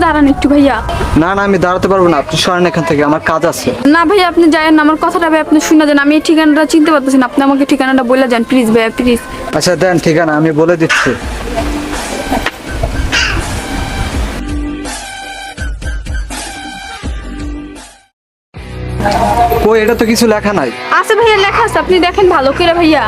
দাঁড়ান একটু ভাইয়া। না না, আমি দাঁড়াতে পারবো না, আপনি সরেন এখান থেকে, আমার কাজ আছে। না ভাইয়া আপনি যায়েন না, আমার কথাটা ভাই আপনি শুনে যান। আমি এই ঠিকানাটা চিনতে পারতেছি না, আপনি আমাকে ঠিকানাটা বলে যান প্লিজ ভাইয়া প্লিজ। আচ্ছা দেন ঠিকানা, আমি বলে দিচ্ছি। কই, এটা তো কিছু লেখা নাই। আচ্ছা ভাইয়া লেখা আছে, আপনি দেখেন ভালো করে ভাইয়া।